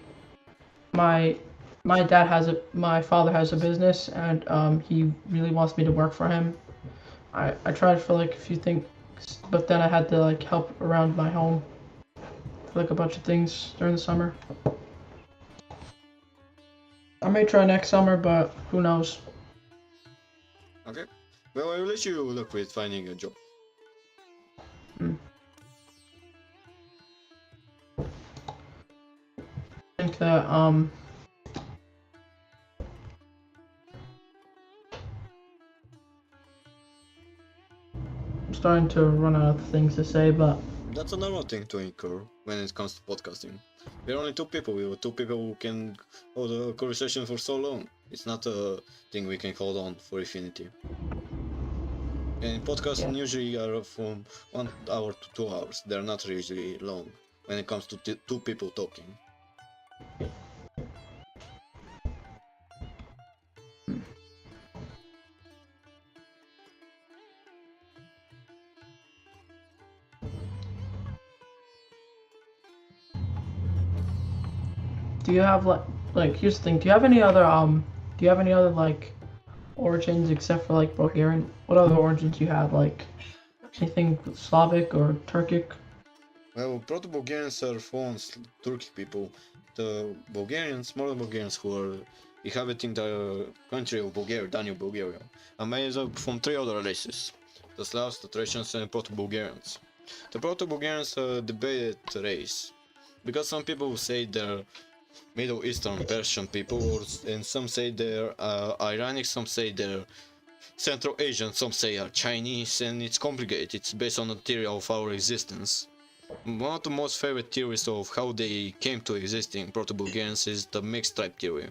my father has a business, and he really wants me to work for him. I tried for like a few things, but then I had to like help around my home for like a bunch of things during the summer. I may try next summer, but who knows? Okay. Well, I will let you look with finding a job. I think that I'm starting to run out of things to say, but That's a normal thing to incur when it comes to podcasting. We're only two people. We were two people who can hold a conversation for so long. It's not a thing we can hold on for infinity. And podcasts Yeah. usually are from 1 hour to 2 hours. They're not usually long when it comes to two people talking. do you have like here's the thing? Do you have any other like origins except for like Bulgarian? What other origins do you have? Like anything Slavic or Turkic? Well, Proto-Bulgarians are foreign Turkic people. The Bulgarians, modern Bulgarians who are inhabiting the country of Bulgaria, Danube, Bulgaria, are made up from three other races: the Slavs, the Thracians, and Proto-Bulgarians. The Proto-Bulgarians are a debated race because some people say they're Middle Eastern Persian people, and some say they're Iranic, some say they're Central Asian, some say are Chinese, and it's complicated. It's based on the theory of our existence. One of the most favorite theories of how they came to existing Proto-Bulgarians is the mixed tribe theory.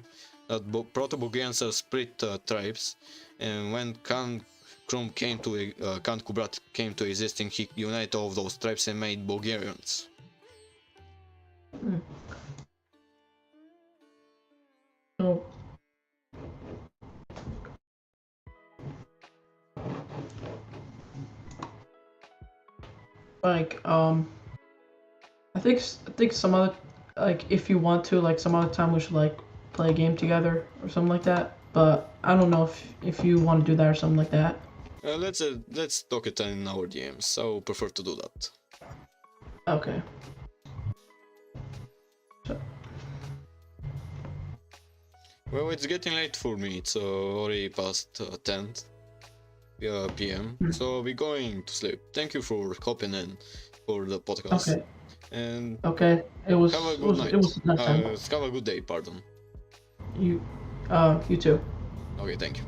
That Proto-Bulgarians are split tribes, and when Khan Kubrat came to existing, he united all of those tribes and made Bulgarians. So like I think some other like if you want to like some other time we should like play a game together or something like that. But I don't know if you want to do that or something like that. Let's talk it in our DMs. I would prefer to do that. Okay. Well, it's getting late for me. It's already past 10 p.m. Hmm. So we're going to sleep. Thank you for hopping in for the podcast. Okay. And Okay. It was. have a It good was. night. It was nice time. Have a good day, pardon. You. You too. Okay, thank you.